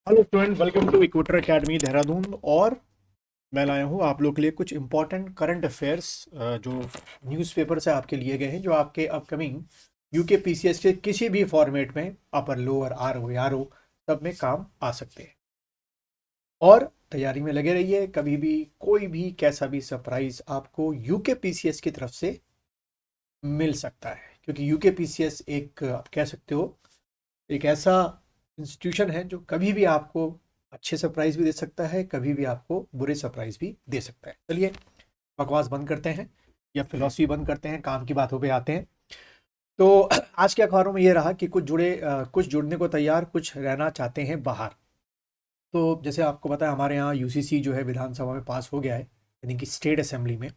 Hello student, welcome to Equator Academy Dehradun. और मैं लाया हूँ आप लोग के लिए कुछ इंपॉर्टेंट करंट अफेयर्स जो न्यूज़पेपर से आपके लिए गए हैं, जो आपके अपकमिंग यूके पीसीएस के किसी भी फॉर्मेट में अपर लोअर आर ओ सब में काम आ सकते हैं। और तैयारी में लगे रहिए, कभी भी कोई भी कैसा भी सरप्राइज आपको यूके पीसीएस की तरफ से मिल सकता है, क्योंकि यूके पीसीएस एक आप कह सकते हो एक ऐसा इंस्टीट्यूशन है जो कभी भी आपको अच्छे सरप्राइज भी दे सकता है, कभी भी आपको बुरे सरप्राइज भी दे सकता है। चलिए बकवास बंद करते हैं या फिलॉसफी बंद करते हैं, काम की बातों पे आते हैं। तो आज के अखबारों में ये रहा कि कुछ जुड़ने को तैयार, कुछ रहना चाहते हैं बाहर। तो जैसे आपको पता है, हमारे यहाँ यूसीसी जो है विधानसभा में पास हो गया है, यानी कि स्टेट असेंबली में।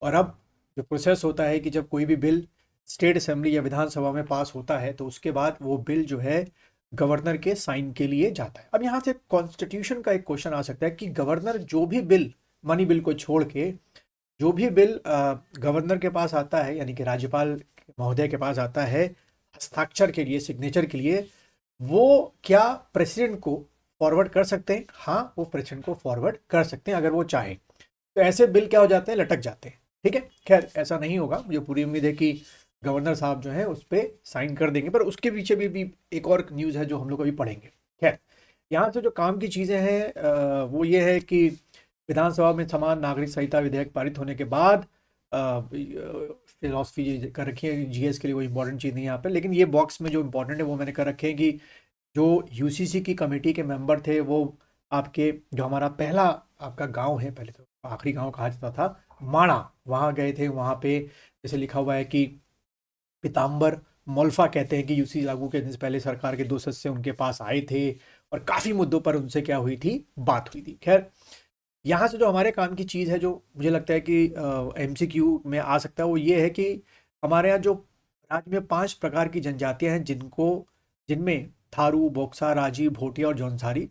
और अब जो प्रोसेस होता है कि जब कोई भी बिल स्टेट असेंबली या विधानसभा में पास होता है तो उसके बाद वो बिल जो है गवर्नर के साइन के लिए जाता है। अब यहाँ से कॉन्स्टिट्यूशन का एक क्वेश्चन आ सकता है कि गवर्नर जो भी बिल, मनी बिल को छोड़ के जो भी बिल गवर्नर के पास आता है, यानी कि राज्यपाल महोदय के पास आता है हस्ताक्षर के लिए, सिग्नेचर के लिए, वो क्या प्रेसिडेंट को फॉरवर्ड कर सकते हैं? हाँ, वो प्रेसिडेंट को फॉरवर्ड कर सकते हैं अगर वो चाहें। तो ऐसे बिल क्या हो जाते हैं, लटक जाते हैं। ठीक है, खैर ऐसा नहीं होगा, मुझे पूरी उम्मीद है कि गवर्नर साहब जो है उस पर साइन कर देंगे। पर उसके पीछे भी एक और न्यूज़ है जो हम लोग अभी पढ़ेंगे। खैर, यहाँ से जो काम की चीज़ें हैं वो ये है कि विधानसभा में समान नागरिक संहिता विधेयक पारित होने के बाद फिलोसफी कर रखी है, जीएस के लिए कोई इंपॉर्टेंट चीज़ नहीं है यहाँ पे, लेकिन ये बॉक्स में जो इंपॉर्टेंट है वो मैंने कर रखे हैं कि जो यूसीसी की कमेटी के मेंबर थे वो आपके जो हमारा पहला आपका गांव है, पहले तो आखिरी गांव कहा जाता था, माणा, वहाँ गए थे। वहाँ पे जैसे लिखा हुआ है कि पीताम्बर मोल्फा कहते हैं कि यूसी लागू करने से पहले सरकार के दो सदस्य उनके पास आए थे और काफ़ी मुद्दों पर उनसे क्या हुई थी, बात हुई थी। खैर, यहाँ से जो हमारे काम की चीज़ है जो मुझे लगता है कि एमसीक्यू में आ सकता है, वो ये है कि हमारे यहाँ जो राज्य में 5 प्रकार की जनजातियां हैं, जिनमें थारू, बोक्सा, राजी, भोटिया और जौनसारी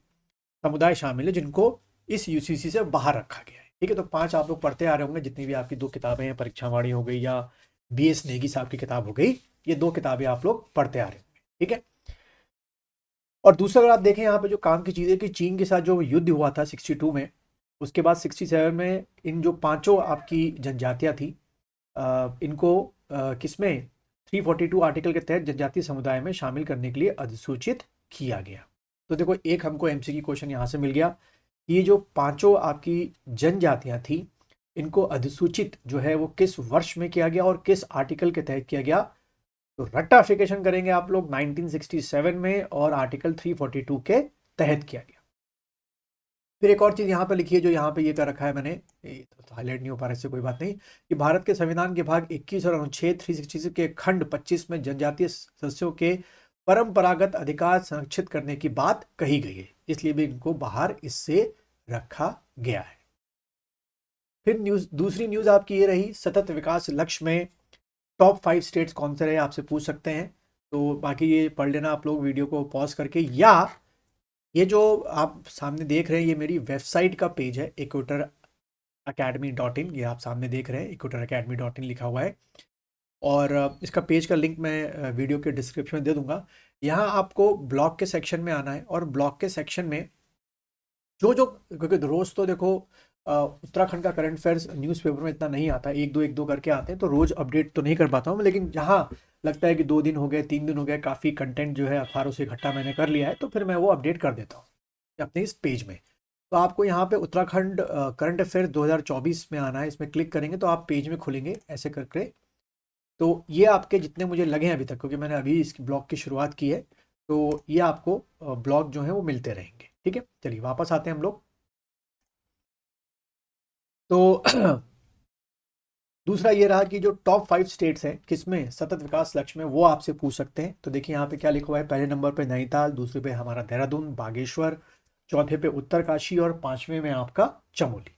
समुदाय शामिल है, जिनको इस यूसीसी से बाहर रखा गया है। ठीक है, तो 5 आप लोग पढ़ते आ रहे होंगे, जितनी भी आपकी 2 किताबें हैं, परीक्षावाणी हो गई या बीएस नेगी साहब की किताब हो गई, ये 2 किताबें आप लोग पढ़ते आ रहे होंगे। ठीक है, और दूसरा अगर आप देखें यहाँ पे जो काम की चीज़ है कि चीन के साथ जो युद्ध हुआ था 62 में, उसके बाद 67 में इन जो पांचों आपकी जनजातियां थी, इनको किसमें 342 आर्टिकल के तहत जनजातीय समुदाय में शामिल करने के लिए अधिसूचित किया गया। तो देखो, एक हमको एमसीक्यू क्वेश्चन यहाँ से मिल गया। ये जो पांचों आपकी जनजातियां थी, इनको अधिसूचित जो है वो किस वर्ष में किया गया और किस आर्टिकल के तहत किया गया? तो रट्टाफिकेशन करेंगे आप लोग 1967 में और आर्टिकल 342 के तहत किया गया। फिर एक और चीज़ यहाँ पे लिखी है, जो यहाँ पे ये कर रखा है मैंने, ये तो हाईलाइट नहीं हो पा रहा, इससे कोई बात नहीं, कि भारत के संविधान के भाग 21 और अनुच्छेद 366 के खंड 25 में जनजातीय सदस्यों के परंपरागत अधिकार संरक्षित करने की बात कही गई है, इसलिए भी इनको बाहर इससे रखा गया है। फिर दूसरी न्यूज़ आपकी ये रही, सतत विकास लक्ष्य में टॉप 5 स्टेट्स कौन से रहे, आपसे पूछ सकते हैं। तो बाकी ये पढ़ लेना आप लोग वीडियो को पॉज करके, या ये जो आप सामने देख रहे हैं ये मेरी वेबसाइट का पेज है, equatoracademy.in। ये आप सामने देख रहे हैं equatoracademy.in लिखा हुआ है, और इसका पेज का लिंक मैं वीडियो के डिस्क्रिप्शन में दे दूंगा। यहाँ आपको ब्लॉग के सेक्शन में आना है, और ब्लॉग के सेक्शन में जो जो, क्योंकि रोज़ तो देखो उत्तराखंड का करंट अफेयर्स न्यूज़पेपर में इतना नहीं आता, एक दो करके आते हैं, तो रोज़ अपडेट तो नहीं कर पाता हूँ, लेकिन जहाँ लगता है कि 2 दिन हो गए, 3 दिन हो गए, काफ़ी कंटेंट जो है अखबारों से इकट्ठा मैंने कर लिया है, तो फिर मैं वो अपडेट कर देता हूँ अपने इस पेज में। तो आपको यहाँ पे उत्तराखंड करंट अफेयर 2024 में आना है, इसमें क्लिक करेंगे तो आप पेज में खुलेंगे ऐसे करके। तो ये आपके जितने मुझे लगे हैं अभी तक, क्योंकि मैंने अभी इस ब्लॉग की शुरुआत की है, तो ये आपको ब्लॉग जो है वो मिलते रहेंगे। ठीक है, चलिए वापस आते हैं हम लोग। तो दूसरा ये रहा कि जो टॉप 5 स्टेट्स हैं किसमें सतत विकास लक्ष्य में, वो आपसे पूछ सकते हैं। तो देखिए यहाँ पे क्या लिखा हुआ है, पहले नंबर पे नैनीताल, दूसरे पे हमारा देहरादून, बागेश्वर, चौथे पे उत्तरकाशी और पांचवें में आपका चमोली।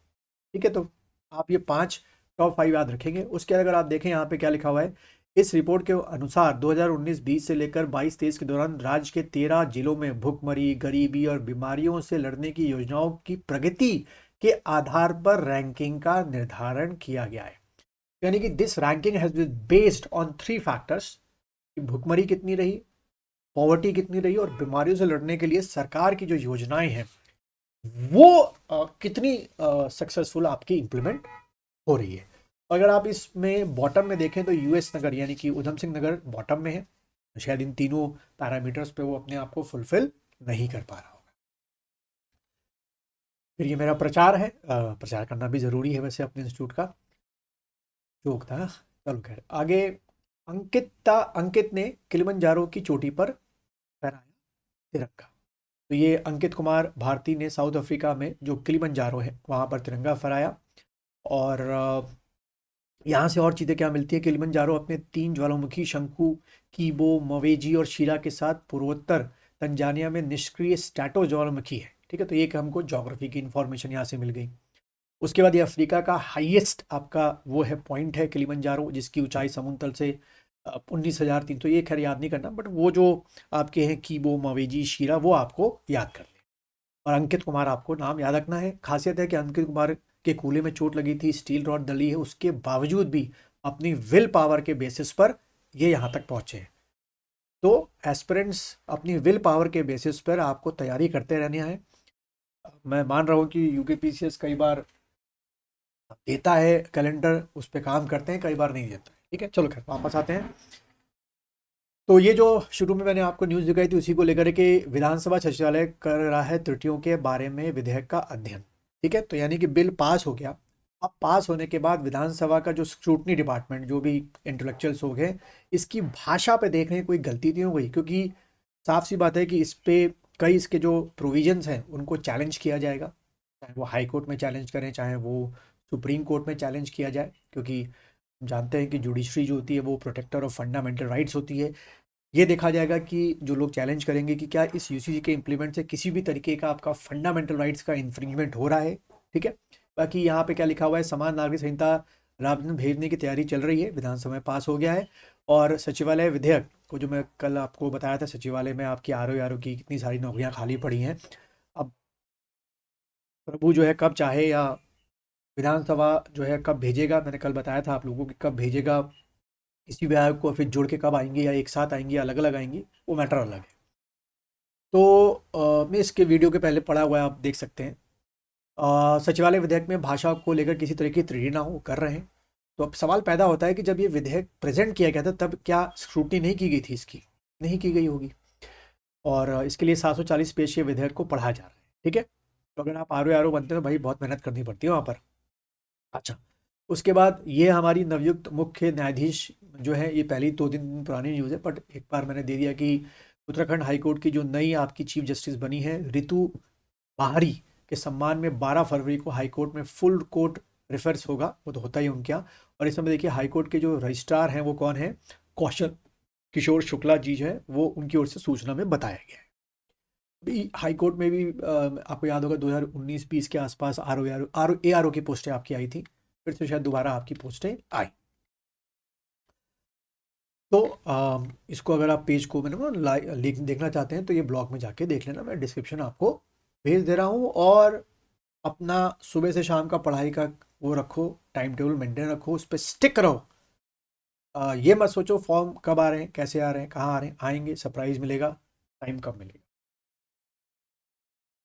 ठीक है, तो आप ये 5 टॉप 5 याद रखेंगे। उसके अगर आप देखें यहाँ पे क्या लिखा हुआ है, इस रिपोर्ट के अनुसार 2019-20 से लेकर 22-23 के दौरान राज्य के 13 जिलों में भुखमरी, गरीबी और बीमारियों से लड़ने की योजनाओं की प्रगति के आधार पर रैंकिंग का निर्धारण किया गया है। यानी कि this ranking has been based on 3 factors, कि भुखमरी कितनी रही, पॉवर्टी कितनी रही है और बीमारियों से लड़ने के लिए सरकार की जो योजनाएं हैं वो कितनी सक्सेसफुल आपकी इम्प्लीमेंट हो रही है। अगर आप इसमें बॉटम में देखें तो यूएस नगर यानी कि उधम सिंह नगर बॉटम में है, शायद इन तीनों पैरामीटर्स पे वो अपने आप को फुलफिल नहीं कर पा रहा होगा। फिर ये मेरा प्रचार है, प्रचार करना भी ज़रूरी है वैसे अपने इंस्टीट्यूट का, जोक था। चलो खैर आगे। अंकित ने किलिमंजारो की चोटी पर फहराया तिरंगा। तो ये अंकित कुमार भारती ने साउथ अफ्रीका में जो किलिमंजारो है वहाँ पर तिरंगा फहराया। और यहाँ से और चीज़ें क्या मिलती है, किलिमंजारो अपने 3 ज्वालामुखी शंकु कीबो मवेजी और शीला के साथ पूर्वोत्तर तंजानिया में निष्क्रिय स्टैटो ज्वालामुखी है। ठीक है, तो ये हमको ज्योग्राफी की इंफॉर्मेशन यहाँ से मिल गई। उसके बाद ये अफ्रीका का हाईएस्ट आपका वो है पॉइंट है किलिमंजारो, जिसकी ऊंचाई समुद्र तल से 19,300, ये खैर याद नहीं करना, बट वो जो आपके हैं कीबो मवेजी शीरा वो आपको याद कर लें। और अंकित कुमार आपको नाम याद रखना है। खासियत है कि अंकित कुमार के कूल्हे में चोट लगी थी, स्टील रॉड डली है, उसके बावजूद भी अपनी विल पावर के बेसिस पर ये यहाँ तक पहुँचे हैं। तो एस्पिरेंट्स अपनी विल पावर के बेसिस पर आपको तैयारी करते रहना है। मैं मान रहा हूँ कि यूकेपीसीएस कई बार देता है कैलेंडर, उस पर काम करते हैं, कई बार नहीं देता है। ठीक है, चलो खैर वापस आते हैं। तो ये जो शुरू में मैंने आपको न्यूज़ दिखाई थी उसी को लेकर के विधानसभा सचिवालय कर रहा है त्रुटियों के बारे में विधेयक का अध्ययन। ठीक है, तो यानी कि बिल पास हो गया। अब पास होने के बाद विधानसभा का जो स्क्रूटनी डिपार्टमेंट, जो भी इंटेलेक्चुअल्स हो गए, इसकी भाषा पे देख रहे हैं कोई गलती नहीं हो गई, क्योंकि साफ सी बात है कि इस पे कई इसके जो प्रोविजंस हैं उनको चैलेंज किया जाएगा, चाहे वो हाई कोर्ट में चैलेंज करें चाहे वो सुप्रीम कोर्ट में चैलेंज किया जाए, क्योंकि हम जानते हैं कि जुडिशरी जो होती है वो प्रोटेक्टर ऑफ फंडामेंटल राइट्स होती है। ये देखा जाएगा कि जो लोग चैलेंज करेंगे कि क्या इस यूसीसी के इम्प्लीमेंट से किसी भी तरीके का आपका फंडामेंटल राइट्स का इन्फ्रिंजमेंट हो रहा है। ठीक है, बाकी यहाँ पे क्या लिखा हुआ है, समान नागरिक संहिता राज्य में भेजने की तैयारी चल रही है, विधानसभा में पास हो गया है। और सचिवालय विधेयक को जो मैं कल आपको बताया था, सचिवालय में आपकी आर की कितनी सारी नौकरियां खाली पड़ी हैं। अब प्रभु जो है कब चाहे या विधानसभा जो है कब भेजेगा, मैंने कल बताया था आप लोगों को कि कब भेजेगा किसी भी आयोग को, फिर जुड़ के कब आएंगी या एक साथ आएंगी या अलग अलग आएंगी, वो मैटर अलग है। तो मैं इसके वीडियो के पहले पढ़ा हुआ है, आप देख सकते हैं। सचिवालय विधेयक में भाषा को लेकर किसी तरह की त्रुटि ना हो, कर रहे हैं। तो अब सवाल पैदा होता है कि जब ये विधेयक प्रेजेंट किया गया था तब क्या स्क्रूटनी नहीं की गई थी, इसकी नहीं की गई होगी, और इसके लिए 740 पेज के विधेयक को पढ़ा जा रहा है। ठीक है, तो अगर आप आर बनते हैं तो भाई बहुत मेहनत करनी पड़ती है वहाँ पर। अच्छा, उसके बाद ये हमारी नवयुक्त मुख्य न्यायाधीश जो है, ये पहली 2 दिन पुरानी न्यूज़ है, बट एक बार मैंने दे दिया कि उत्तराखंड हाईकोर्ट की जो नई आपकी चीफ जस्टिस बनी है रितु बाहरी के सम्मान में 12 फरवरी को हाईकोर्ट में फुल कोर्ट रिफर्स होगा, वो तो होता ही है उनके यहाँ। और इस समय देखिए हाईकोर्ट के जो रजिस्ट्रार हैं वो कौन है, कौशल किशोर शुक्ला जी जो है, वो उनकी ओर से सूचना में बताया गया है। अभी हाईकोर्ट में भी आपको याद होगा 2019-20 के आसपास ARO की पोस्टें आपकी आई थी, फिर से शायद दोबारा आपकी पोस्टें आई। तो इसको अगर आप पेज को मैंने लिंक देखना चाहते हैं तो ये ब्लॉग में जाके देख लेना, मैं डिस्क्रिप्शन आपको भेज दे रहा हूँ। और अपना सुबह से शाम का पढ़ाई का वो रखो, टाइम टेबल मेंटेन रखो, उस पर स्टिक रहो। ये मत सोचो फॉर्म कब आ रहे हैं, कैसे आ रहे हैं, कहाँ आ रहे हैं, आएंगे सरप्राइज मिलेगा, टाइम कब मिलेगा।